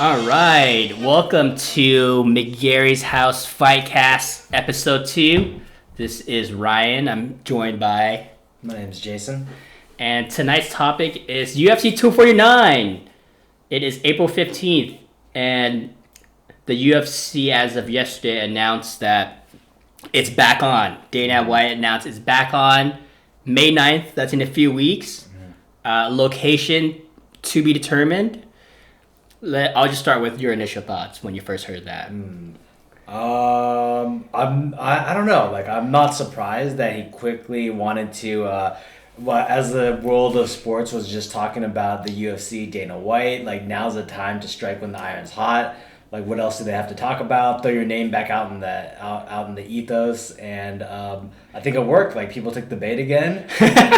All right, welcome to McGary's House FIghtcast episode 2. This is Ryan. I'm joined by... My name's Jason. And tonight's topic is UFC 249. It is April 15th, and the UFC, as of yesterday, announced that it's back on. Dana White announced it's back on May 9th. That's in a few weeks. Location to be determined. I'll just start with your initial thoughts when you first heard that. I don't know. Like, I'm not surprised that he quickly wanted to. As the world of sports was just talking about the UFC, Dana White. Like, now's the time to strike when the iron's hot. Like, what else do they have to talk about? Throw your name back out in the ethos, and I think it worked. Like, people took the bait again,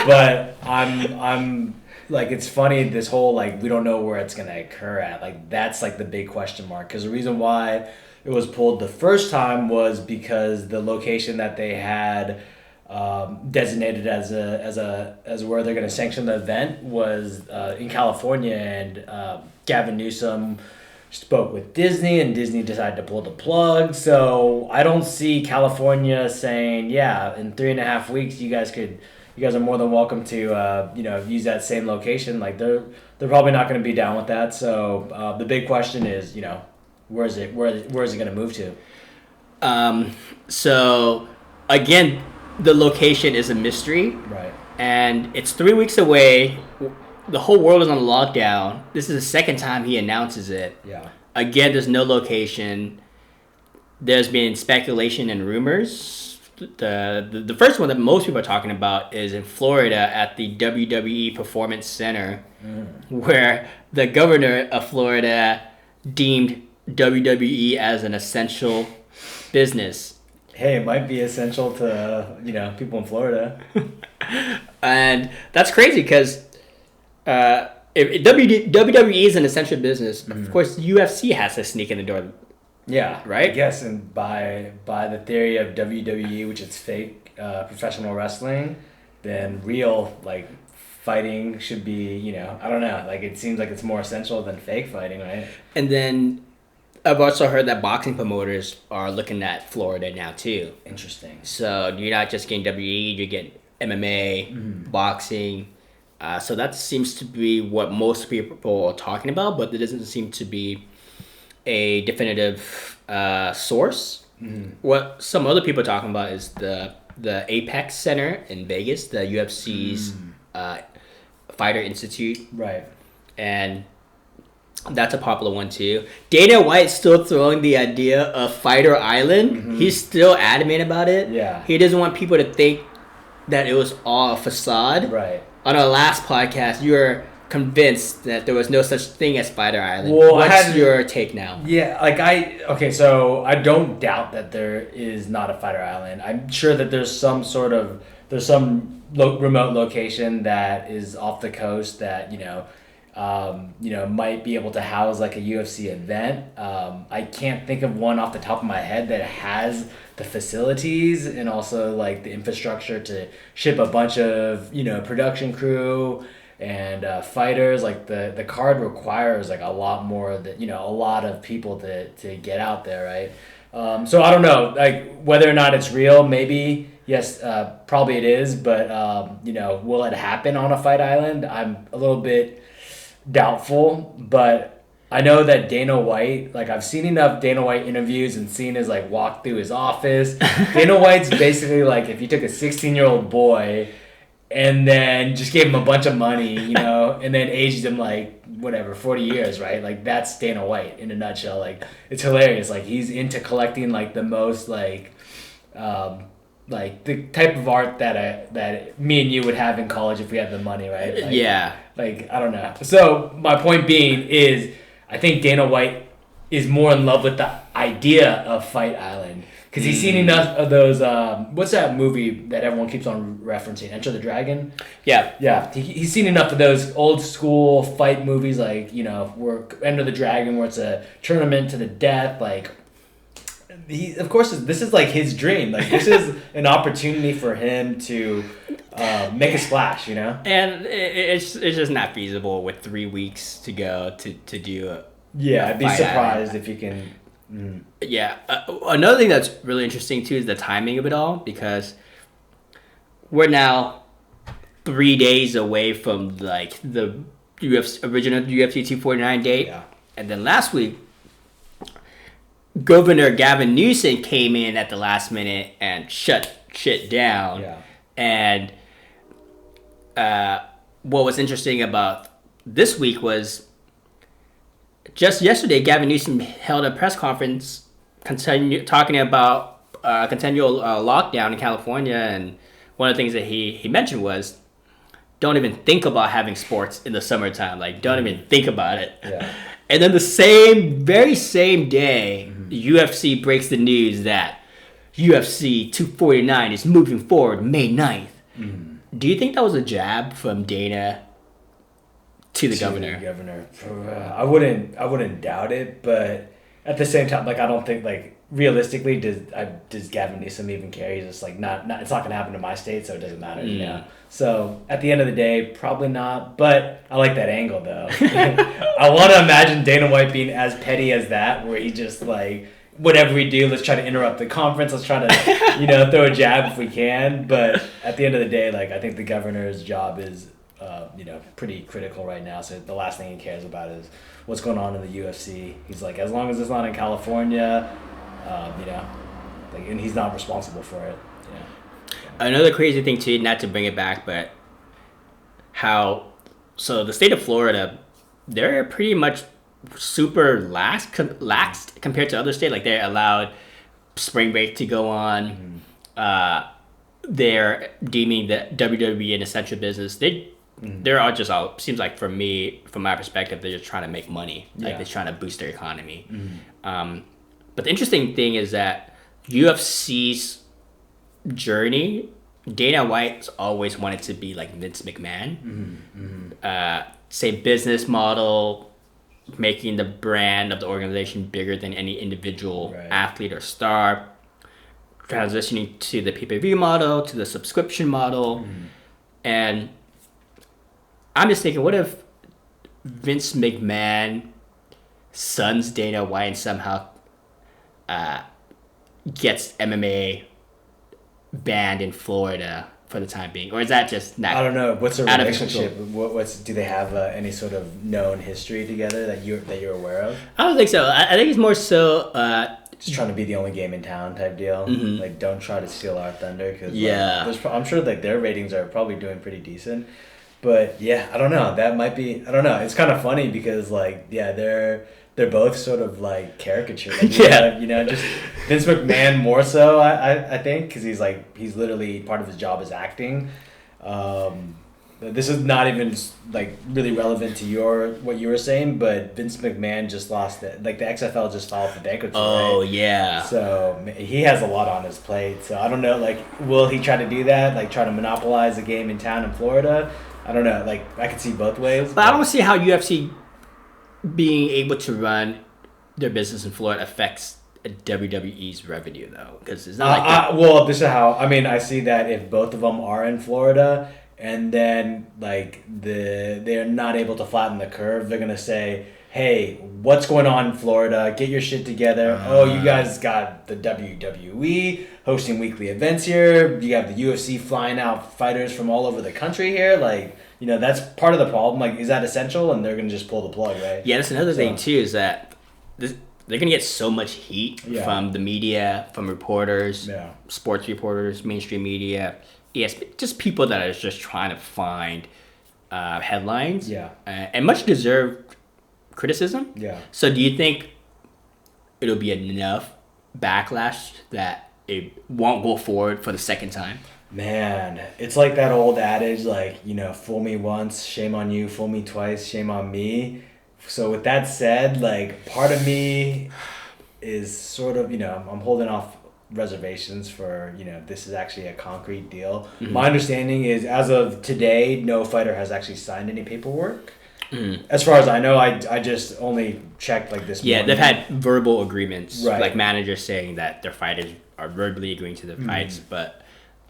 but I'm. Like, it's funny, this whole, like, we don't know where it's going to occur at. Like, that's, like, the big question mark. Because the reason why it was pulled the first time was because the location that they had designated as where they're going to sanction the event was in California. And Gavin Newsom spoke with Disney, and Disney decided to pull the plug. So I don't see California saying, yeah, in 3.5 weeks, you guys are more than welcome to use that same location. Like, they're probably not going to be down with that. So the big question is, where is it going to move to? So again, the location is a mystery, right? And it's 3 weeks away. The whole world is on lockdown. This is the second time he announces it. Yeah. Again, there's no location. There's been speculation and rumors. The first one that most people are talking about is in Florida at the WWE Performance Center, where the governor of Florida deemed WWE as an essential business. Hey, it might be essential to people in Florida. And that's crazy because if WWE is an essential business, of course UFC has to sneak in the door. Yeah, right. I guess, and by the theory of WWE, which is fake professional wrestling, then real fighting should be I don't know, it seems like it's more essential than fake fighting, right? And then I've also heard that boxing promoters are looking at Florida now too. Interesting. So you're not just getting WWE, you're getting MMA, boxing. So that seems to be what most people are talking about, but there doesn't seem to be a definitive source. What some other people are talking about is the Apex Center in Vegas, the UFC's Fighter Institute. Right. And that's a popular one too. Dana White's still throwing the idea of Fighter Island. He's still adamant about it. Yeah. He doesn't want people to think that it was all a facade. Right. On our last podcast, you were convinced that there was no such thing as Fighter Island. Well, what's your take now? Yeah, so I don't doubt that there is not a Fighter Island. I'm sure that there's some remote location that is off the coast that might be able to house like a UFC event. I can't think of one off the top of my head that has the facilities and also like the infrastructure to ship a bunch of production crew and fighters. Like the card requires like a lot more that a lot of people to get out there, right? So I don't know, like whether or not it's real. Maybe yes, probably it is, but will it happen on a Fight Island? I'm a little bit doubtful, but I know that Dana White, like I've seen enough Dana White interviews and seen his like walk through his office. Dana White's basically like if you took a 16-year-old boy and then just gave him a bunch of money, and then aged him like whatever 40 years, right? Like that's Dana White in a nutshell. Like it's hilarious. Like he's into collecting like the most like the type of art that me and you would have in college if we had the money, right? Like, yeah. Like I don't know. So my point being is, I think Dana White is more in love with the idea of Fight Island. Because he's seen enough of those, what's that movie that everyone keeps on referencing? Enter the Dragon? Yeah. Yeah. He's seen enough of those old school fight movies like, where Enter the Dragon, where it's a tournament to the death. Like, of course, this is like his dream. Like, this is an opportunity for him to make a splash, And it's just not feasible with 3 weeks to go to do Yeah, I'd be fight surprised if he can. Yeah. Another thing that's really interesting too is the timing of it all, because we're now 3 days away from like the original UFC 249 date, Yeah. and then last week, Governor Gavin Newsom came in at the last minute and shut shit down. Yeah. And what was interesting about this week was just yesterday, Gavin Newsom held a press conference talking about continual lockdown in California, and one of the things that he mentioned was, don't even think about having sports in the summertime. Like, don't even think about it. Yeah. And then the very same day, the UFC breaks the news that UFC 249 is moving forward May 9th. Do you think that was a jab from Dana to the governor? I wouldn't doubt it, but at the same time, like, I don't think, like, realistically, does Gavin Newsom even care? He's just like, not it's not gonna happen to my state, so it doesn't matter, you know. So at the end of the day, probably not. But I like that angle though. I want to imagine Dana White being as petty as that, where he just like, whatever we do, let's try to interrupt the conference. Let's try to, throw a jab if we can. But at the end of the day, like, I think the governor's job is, pretty critical right now. So the last thing he cares about is what's going on in the UFC. He's like, as long as it's not in California, and he's not responsible for it. Yeah. Another crazy thing too, not to bring it back, but so the state of Florida, they're pretty much super lax compared to other states. Like, they're allowed spring break to go on. They're deeming the WWE an essential business. They're all just all, seems like, from my perspective, they're just trying to make money. Like, they're trying to boost their economy. But the interesting thing is that UFC's journey, Dana White's always wanted to be like Vince McMahon. Same business model, making the brand of the organization bigger than any individual athlete or star, transitioning to the pay-per-view model, to the subscription model. And I'm just thinking, what if Vince McMahon sons Dana White and somehow gets MMA banned in Florida for the time being, or is that just not? I don't know. What's their relationship? Do they have any sort of known history together that you're aware of? I don't think so. I think it's more so just trying to be the only game in town type deal. Like, don't try to steal our thunder, because I'm sure like their ratings are probably doing pretty decent. But yeah, I don't know. That might be. I don't know. It's kind of funny because they're both sort of like caricatured. Like, just Vince McMahon more so, I think, because he's literally, part of his job is acting. This is not even like really relevant to what you were saying, but Vince McMahon just lost it. Like, the XFL just filed for bankruptcy. Oh, right? Yeah. So he has a lot on his plate. So I don't know. Like, will he try to do that? Like, try to monopolize a game in town in Florida? I don't know. Like, I could see both ways. But I don't see how UFC being able to run their business in Florida affects WWE's revenue, though, because it's not like well, this is how I see that if both of them are in Florida and then like they're not able to flatten the curve, they're gonna say, hey, what's going on in Florida? Get your shit together. You guys got the WWE hosting weekly events here. You have the UFC flying out fighters from all over the country here. Like, that's part of the problem. Like, is that essential? And they're going to just pull the plug, right? Yeah, that's another thing, too, is that they're going to get so much heat from the media, from reporters, sports reporters, mainstream media, just people that are just trying to find headlines. And much deserved criticism. So do you think it'll be enough backlash that it won't go forward for the second time? Man, it's like that old adage, like, fool me once, shame on you, fool me twice, shame on me. So with that said, like, part of me is sort of, I'm holding off reservations for, this is actually a concrete deal. My understanding is, as of today, no fighter has actually signed any paperwork. As far as I know, I just only checked like this morning. Yeah, they've had verbal agreements, like managers saying that their fighters are verbally agreeing to their fights, but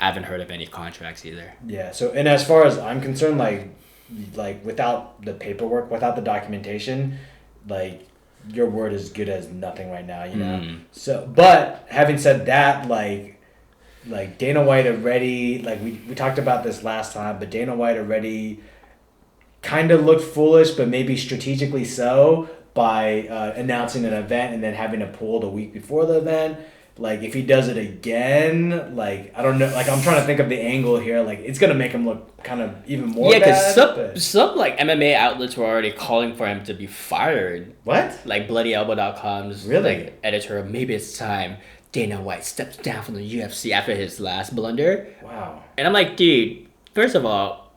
I haven't heard of any contracts either. Yeah, so, and as far as I'm concerned, like without the paperwork, without the documentation, like, your word is good as nothing right now, you know. So, but having said that, like Dana White already, like we talked about this last time, but Dana White already kind of looked foolish, but maybe strategically so, by announcing an event and then having to pull the week before the event. Like, if he does it again, like, I don't know, like, I'm trying to think of the angle here, like, it's gonna make him look kind of even more bad. Yeah, because some like MMA outlets were already calling for him to be fired. What? Like BloodyElbow.com's Really? like, editor, maybe it's time Dana White steps down from the UFC after his last blunder. Wow. And I'm like, dude, first of all,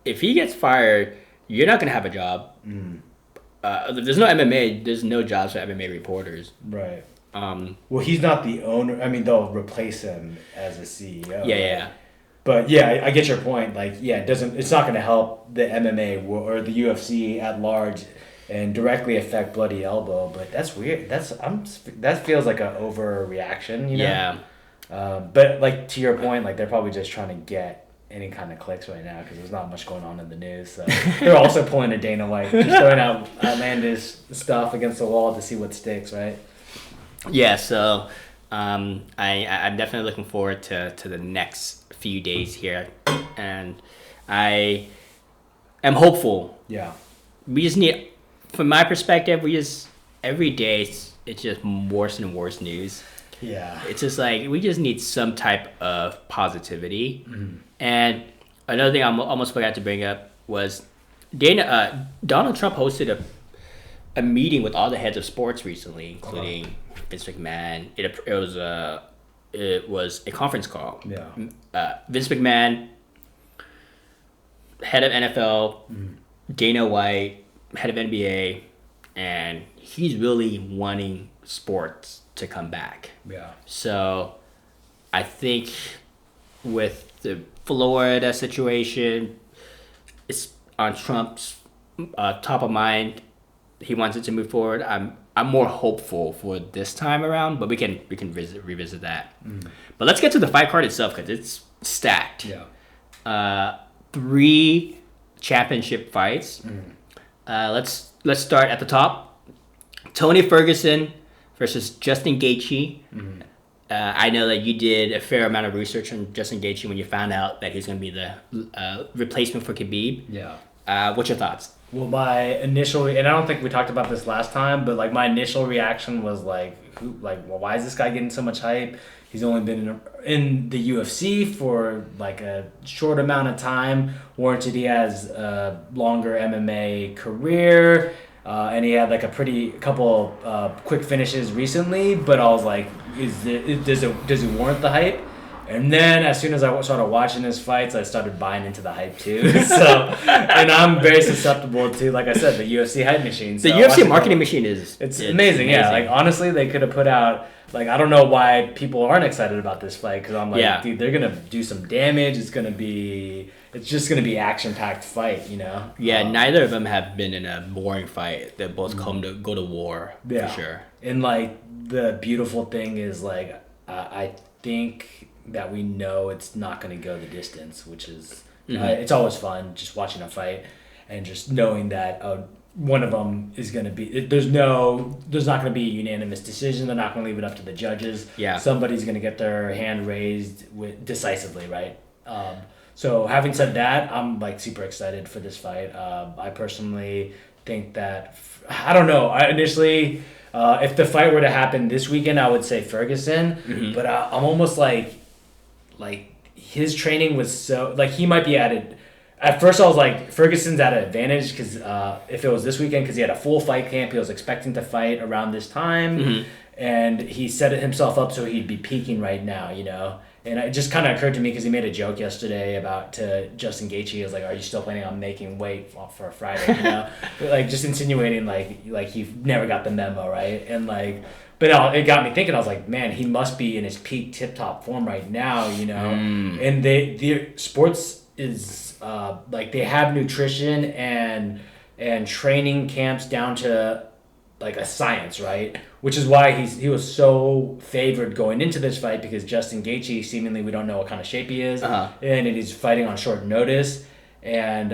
if he gets fired, you're not gonna have a job. If there's no MMA, there's no jobs for MMA reporters. Right. Well, he's not the owner. I mean, they'll replace him as a CEO. Yeah. But yeah, I get your point. Like, yeah, it's not going to help the MMA or the UFC at large and directly affect Bloody Elbow. But that's weird. That feels like an overreaction, you know? Yeah. But like, to your point, like, they're probably just trying to get any kind of clicks right now because there's not much going on in the news. So they're also pulling a Dana White, just throwing out outlandish stuff against the wall to see what sticks, right? Yeah, so I'm definitely looking forward to the next few days here, and I am hopeful. Yeah. We just need, from my perspective, every day it's just worse and worse news. Yeah. It's just like we just need some type of positivity. And another thing I almost forgot to bring up was Donald Trump hosted a meeting with all the heads of sports recently, including Vince McMahon. It was a conference call. Yeah. Vince McMahon, head of NFL, Dana White, head of NBA, and he's really wanting sports to come back. Yeah. So I think with the Florida situation, it's on Trump's top of mind. He wants it to move forward. I'm more hopeful for this time around, but we can revisit that. But let's get to the fight card itself because it's stacked. Yeah. 3 championship fights. Let's start at the top. Tony Ferguson versus Justin Gaethje. I know that you did a fair amount of research on Justin Gaethje when you found out that he's going to be the replacement for Khabib. Yeah. What's your thoughts? Well, my initial, and I don't think we talked about this last time, but like my initial reaction was like, well, why is this guy getting so much hype? He's only been in the UFC for like a short amount of time. Warranted he has a longer MMA career, and he had like a couple quick finishes recently. But I was like, does he warrant the hype? And then as soon as I started watching his fights, I started buying into the hype too. And I'm very susceptible to, like I said, the UFC hype machine. So the UFC marketing machine is amazing. Yeah, like honestly, they could have put out, like, I don't know why people aren't excited about this fight because I'm like, dude, they're gonna do some damage. It's just gonna be action-packed fight, you know. Yeah, neither of them have been in a boring fight. They both go to war for sure. And like the beautiful thing is like I think that we know it's not going to go the distance, which is it's always fun just watching a fight and just knowing that one of them is going to be there's not going to be a unanimous decision. They're not going to leave it up to the judges. Yeah, somebody's going to get their hand raised decisively, right? So having said that, I'm like super excited for this fight. I personally think that I don't know. I initially if the fight were to happen this weekend, I would say Ferguson, but I'm almost like his training was so, like, he might be at first I was like, Ferguson's at an advantage because if it was this weekend, because he had a full fight camp, he was expecting to fight around this time, and he set it himself up so he'd be peaking right now, you know. And it just kind of occurred to me because he made a joke yesterday to Justin Gaethje. He was like, "Are you still planning on making weight for Friday?" You know, like just insinuating like he never got the memo, right? And like, but it got me thinking. I was like, man, he must be in his peak tip top form right now, you know. And the sports is like they have nutrition and training camps down to like a science, right? Which is why he was so favored going into this fight because Justin Gaethje, seemingly we don't know what kind of shape he is, and he's fighting on short notice. And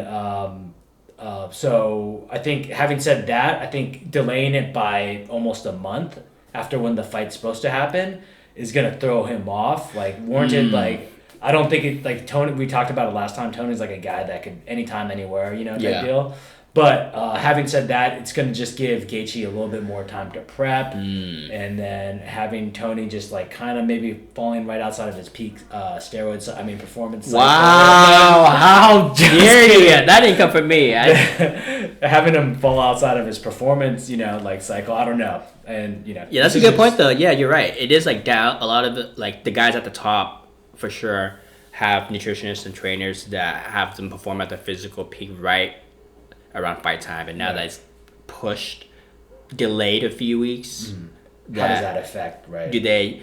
So I think, having said that, I think delaying it by almost a month after when the fight's supposed to happen is gonna throw him off. Like, warranted. Like, I don't think it, like, Tony. We talked about it last time. Tony's like a guy that could anytime, anywhere, type deal. But having said that, it's going to just give Gaethje a little bit more time to prep, and then having Tony just like kind of maybe falling right outside of his peak performance. Wow! How dare you? That didn't come from me. Having him fall outside of his performance, cycle. I don't know, and yeah, that's a good point though. Yeah, you're right. It is like down. A lot of the guys at the top for sure have nutritionists and trainers that have them perform at their physical peak right around fight time, and now that it's delayed a few weeks. How does that affect, right? Do they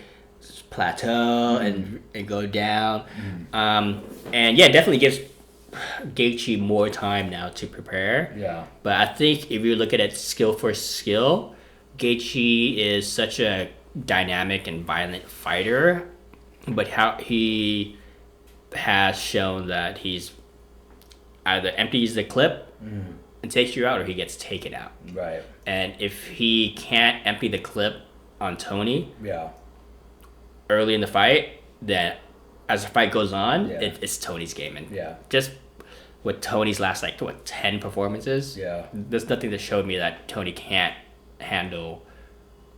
plateau and go down? And yeah, it definitely gives Gaethje more time now to prepare. Yeah. But I think if you look at it skill for skill, Gaethje is such a dynamic and violent fighter, but how he has shown that he's either empties the clip and takes you out, or he gets taken out. Right. And if he can't empty the clip on Tony early in the fight, then as the fight goes on, it's Tony's game. And just with Tony's last 10 performances, there's nothing that showed me that Tony can't handle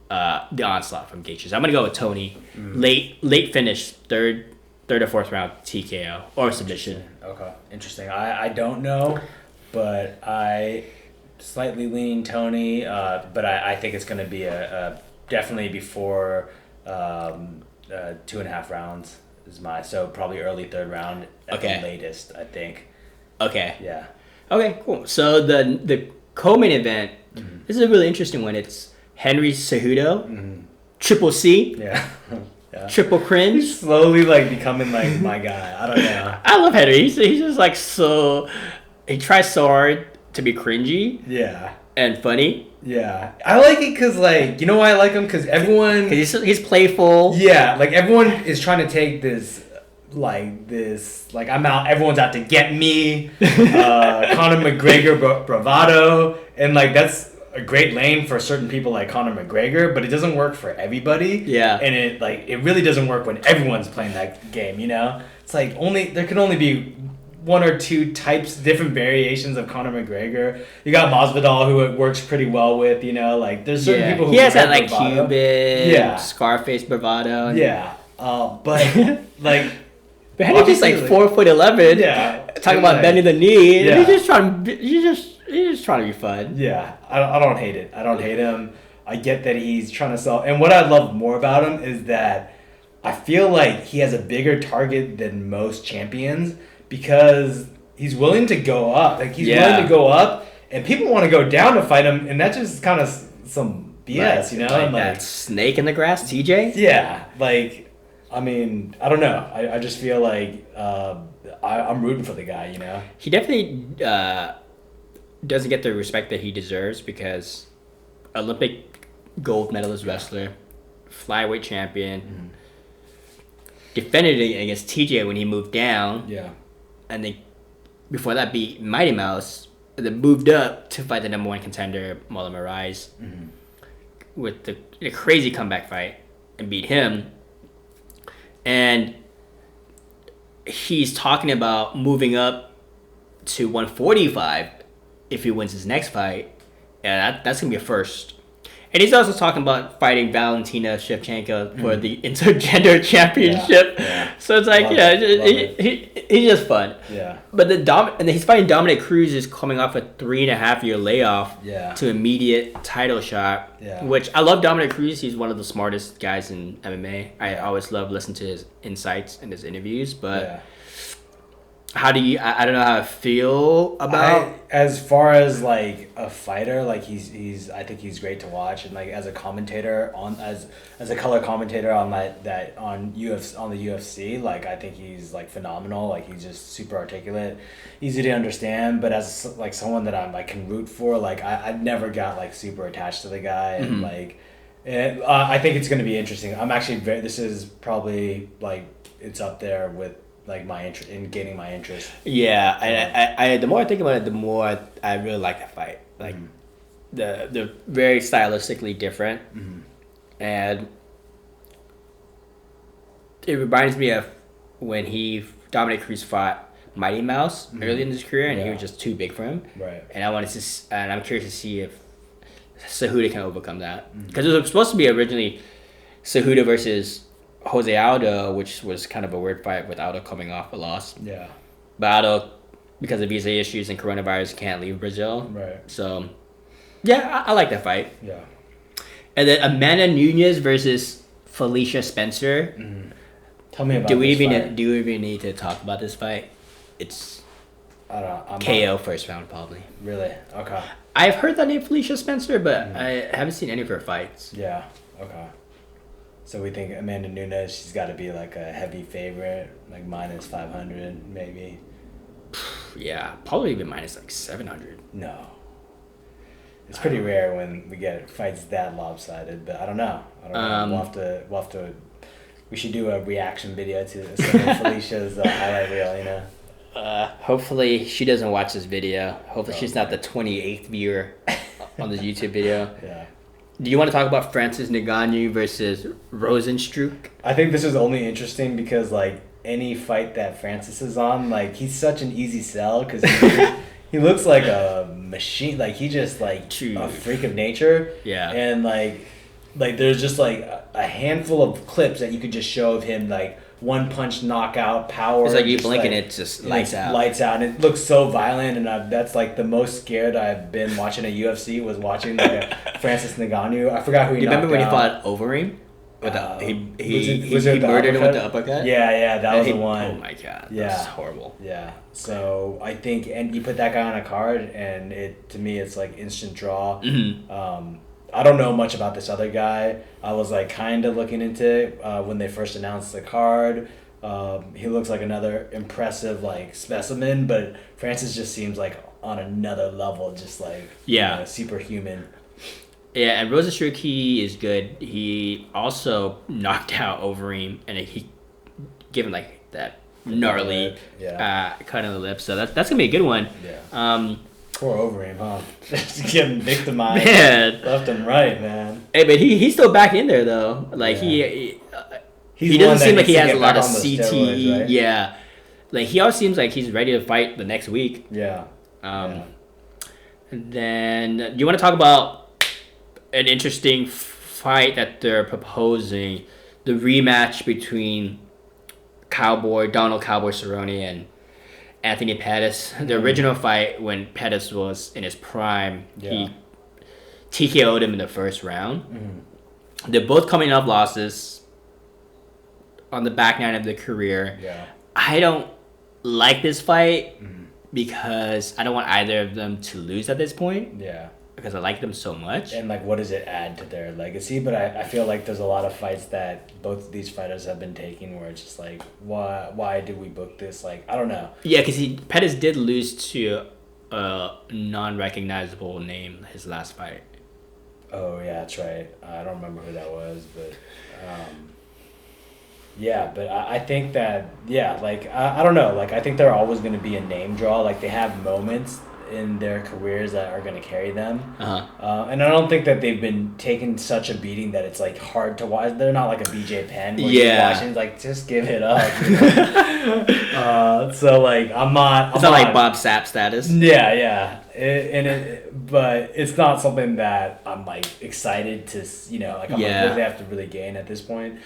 the onslaught from Gaethje. So I'm gonna go with Tony. Late finish, third or fourth round TKO or submission. Okay, interesting. I don't know, but I slightly lean Tony. But I think it's gonna be a definitely before 2.5 rounds is so probably early third round at the latest, I think. Okay. Yeah. Okay, cool. So the co-main event, this is a really interesting one. It's Henry Cejudo, Triple C. Yeah. Triple cringe. He's slowly becoming my guy. I don't know. I love Henry. He's just so, he tries so hard to be cringy. Yeah. And funny. Yeah. I like it because you know why I like him? Because everyone. Because he's playful. Yeah. Everyone is trying to take this. I'm out. Everyone's out to get me. Conor McGregor bravado, and that's a great lane for certain people like Conor McGregor, but it doesn't work for everybody. Yeah. And it really doesn't work when everyone's playing that game. It's there can only be one or two different variations of Conor McGregor. You got Masvidal, who it works pretty well with. There's certain people who he has that bravado. Cuban, Scarface bravado. Yeah. But But Henry's 4'11". Yeah. Talking about bending the knee. Yeah. He's just trying to be fun. Yeah. I don't hate it. I don't hate him. I get that he's trying to sell. And what I love more about him is that I feel like he has a bigger target than most champions because he's willing to go up. He's willing to go up, and people want to go down to fight him, and that's just kind of some BS, that snake in the grass, TJ? Yeah. I don't know. I just feel I'm rooting for the guy, He definitely doesn't get the respect that he deserves because Olympic gold medalist wrestler, flyweight champion, defended against TJ when he moved down. Yeah. And then before that beat Mighty Mouse, and then moved up to fight the number one contender, Marlon Moraes, with the crazy comeback fight and beat him. And he's talking about moving up to 145 if he wins his next fight. And that's going to be a first. And he's also talking about fighting Valentina Shevchenko for the intergender championship. Yeah. So it's he's just fun. Yeah. But and he's fighting Dominic Cruz, is coming off a 3.5 year layoff to immediate title shot. Yeah. Which I love Dominic Cruz. He's one of the smartest guys in MMA. I always love listening to his insights and his interviews. But how do you? I don't know how I feel about. As far as a fighter, he's I think he's great to watch, and as a commentator as a color commentator on that on the UFC, I think he's phenomenal. He's just super articulate, easy to understand. But as someone that I can root for, I never got super attached to the guy, and I think it's going to be interesting. I'm actually this is probably it's up there with in gaining my interest. Yeah, I the more I think about it, the more I really like that fight. Like they're very stylistically different, and it reminds me of when Dominic Cruz fought Mighty Mouse early in his career, and he was just too big for him. Right. And I'm curious to see if Cejudo can overcome that, because it was supposed to be originally Cejudo versus Jose Aldo, which was kind of a weird fight with Aldo coming off a loss. Yeah. But Aldo, because of visa issues and coronavirus, can't leave Brazil. Right. So, yeah, I like that fight. Yeah. And then Amanda Nunes versus Felicia Spencer. Tell me about Do we fight. even need to talk about this fight? It's I don't know. I'm KO first round probably. Really? Okay. I've heard that name Felicia Spencer, but I haven't seen any of her fights. Yeah. Okay. So we think Amanda Nunes, she's got to be like a heavy favorite, like minus 500 maybe. Yeah, probably even minus like 700. No. It's pretty rare when we get fights that lopsided, but I don't know. We'll have to. We should do a reaction video to some of Felicia's highlight reel. You know. Hopefully she doesn't watch this video. Hopefully she's not the 28th viewer on this YouTube video. Yeah. Do you want to talk about Francis Ngannou versus Rosenstruck? I think this is only interesting because like any fight that Francis is on, like he's such an easy sell because he looks like a machine. Like he just like a freak of nature. Yeah. And like there's just like a handful of clips that you could just show of him like one punch knockout power. It's like you blink and it just lights out. Lights out, and it looks so violent. And that's like the most scared I've been watching a UFC was watching like a Francis Ngannou. I forgot who he. You remember when he out. fought Overeem? With Was he it the murdered him with the uppercut? uppercut. Yeah, that was the one. Oh my god, yeah, that's horrible. Yeah, so I think, and you put that guy on a card, and to me, it's like instant draw. I don't know much about this other guy. I was like kind of looking into it when they first announced the card. He looks like another impressive like specimen, but Francis just seems like on another level, just like superhuman. Yeah, and Rosenstruck, he is good. He also knocked out Overeem, and he gave him like that gnarly cut on the lip. So that's gonna be a good one. Yeah. Poor Overeem, huh? Just getting victimized left and right, man. Hey, but he's still back in there though. Like he doesn't seem like he has a lot of CTE. Right? Yeah, like he always seems like he's ready to fight the next week. Yeah. And then you want to talk about an interesting fight that they're proposing, the rematch between Donald Cowboy Cerrone and Anthony Pettis. The original fight when Pettis was in his prime, he TKO'd him in the first round. They're both coming off losses on the back nine of their career. Yeah. I don't like this fight because I don't want either of them to lose at this point. Yeah. Because I like them so much. And like, what does it add to their legacy? But I feel like there's a lot of fights that both of these fighters have been taking where it's just like, why did we book this? Like, I don't know. Yeah, because Pettis did lose to a non-recognizable name his last fight. Oh yeah, that's right. I don't remember who that was, but yeah. But I think that like I don't know. Like I think they're always going to be a name draw. Like they have moments in their careers that are going to carry them. And I don't think that they've been taking such a beating that it's like hard to watch. They're not like a BJ Penn where you're watching like just give it up. You know? So like I'm not. It's not like Bob Sapp status. Yeah. But it's not something that I'm like excited to like I'm like what do they have to really gain at this point.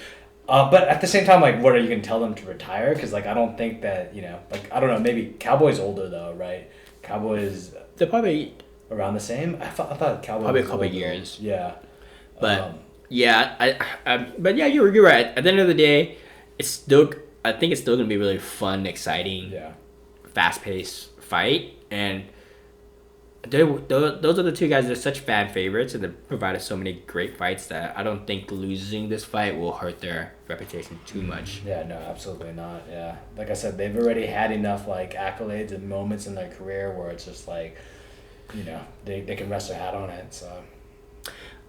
But at the same time, like, what are you gonna tell them to retire? Because like I don't think that like I don't know. Maybe Cowboy's older though, right? Cowboys. They're probably around the same. I thought Cowboy probably a couple of years. Yeah. But but yeah, you're right. At the end of the day, I think it's still gonna be really fun, exciting, fast-paced fight, and those are the two guys that are such fan favorites and they provided so many great fights that I don't think losing this fight will hurt their reputation too much. Yeah, no, absolutely not. Yeah, like I said, they've already had enough like accolades and moments in their career where it's just like, they can rest their hat on it. So,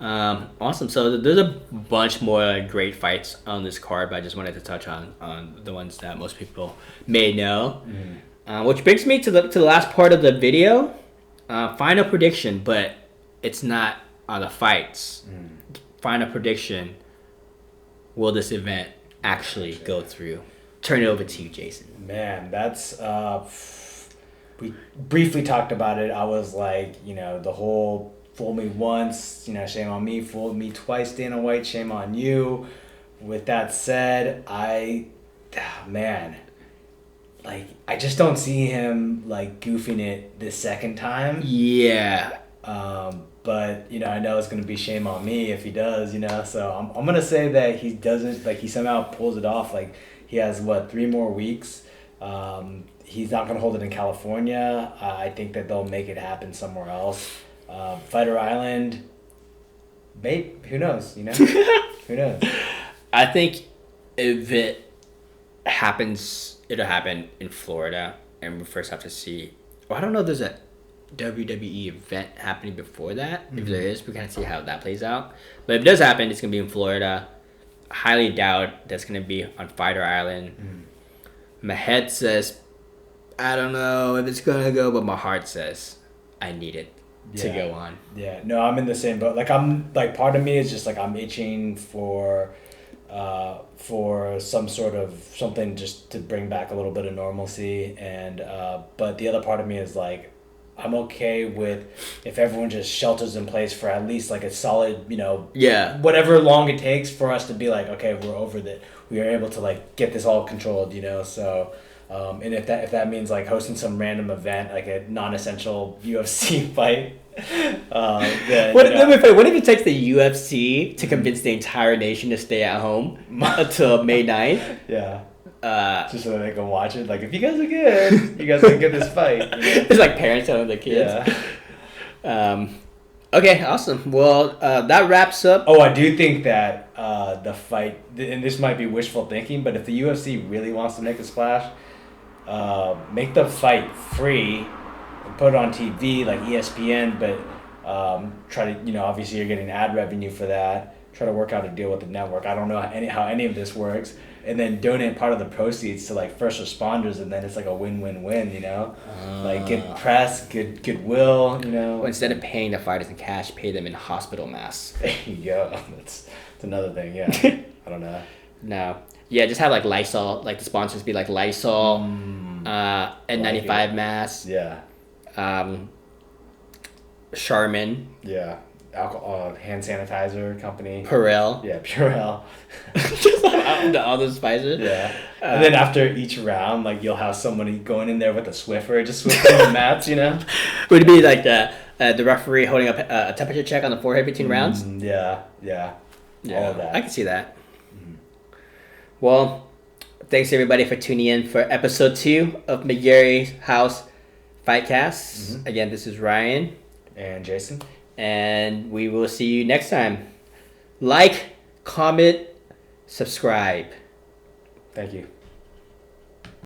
Awesome. So there's a bunch more great fights on this card, but I just wanted to touch on the ones that most people may know. Which brings me to the last part of the video. Final prediction, but it's not on the fights. Final prediction. Will this event actually go through? Turn it over to you, Jason. Man, that's we briefly talked about it. I was like, the whole fool me once, shame on me, fooled me twice, Dana White, shame on you. With that said, I just don't see him like goofing it this second time. Yeah. But I know it's gonna be shame on me if he does, So I'm gonna say that he doesn't, like, he somehow pulls it off. Like, he has 3 more weeks. He's not gonna hold it in California. I think that they'll make it happen somewhere else. Fighter Island, who knows? Who knows? I think if it happens, it'll happen in Florida, and we first have to see. Well, I don't know if there's a WWE event happening before that. If there is, we can see how that plays out. But if it does happen, it's gonna be in Florida. I highly doubt that's gonna be on Fighter Island. My head says, I don't know if it's gonna go, but my heart says I need it to go on. Yeah, no, I'm in the same boat. Like, I'm like, part of me is just like, I'm itching for some sort of something just to bring back a little bit of normalcy, and but the other part of me is like, I'm okay with if everyone just shelters in place for at least like a solid, whatever long it takes for us to be like, okay, we're over that. We are able to like get this all controlled, So, and if that means like hosting some random event, like a non-essential UFC fight, then, what if it takes the UFC to convince the entire nation to stay at home until May 9th? Yeah. Just so that they can watch it. Like, if you guys are good, you guys can get this fight. It's like parents telling their kids. Yeah. Okay, awesome. Well, that wraps up. Oh, I do think that the fight, and this might be wishful thinking, but if the UFC really wants to make a splash, make the fight free and put it on TV like ESPN, but try to, obviously you're getting ad revenue for that. Try to work out a deal with the network. I don't know how any of this works. And then donate part of the proceeds to like first responders, and then it's like a win-win-win, like good press, good goodwill, Well, instead of paying the fighters in cash, pay them in hospital masks. There you go. That's another thing. Yeah, I don't know. No, yeah, just have like Lysol, like the sponsors be like Lysol, N95 masks. Yeah. Charmin. Yeah. Alcohol, hand sanitizer company. Purell. Yeah, Purell. Just all those spices. Yeah. And then after each round, like, you'll have somebody going in there with a Swiffer, just Swiffer the mats, Would it be like the referee holding up a temperature check on the forehead between rounds? Yeah. All of that. I can see that. Well, thanks everybody for tuning in for episode 2 of McGary's House FIghtcast. Again, this is Ryan. And Jason. And we will see you next time. Like, comment, subscribe. Thank you.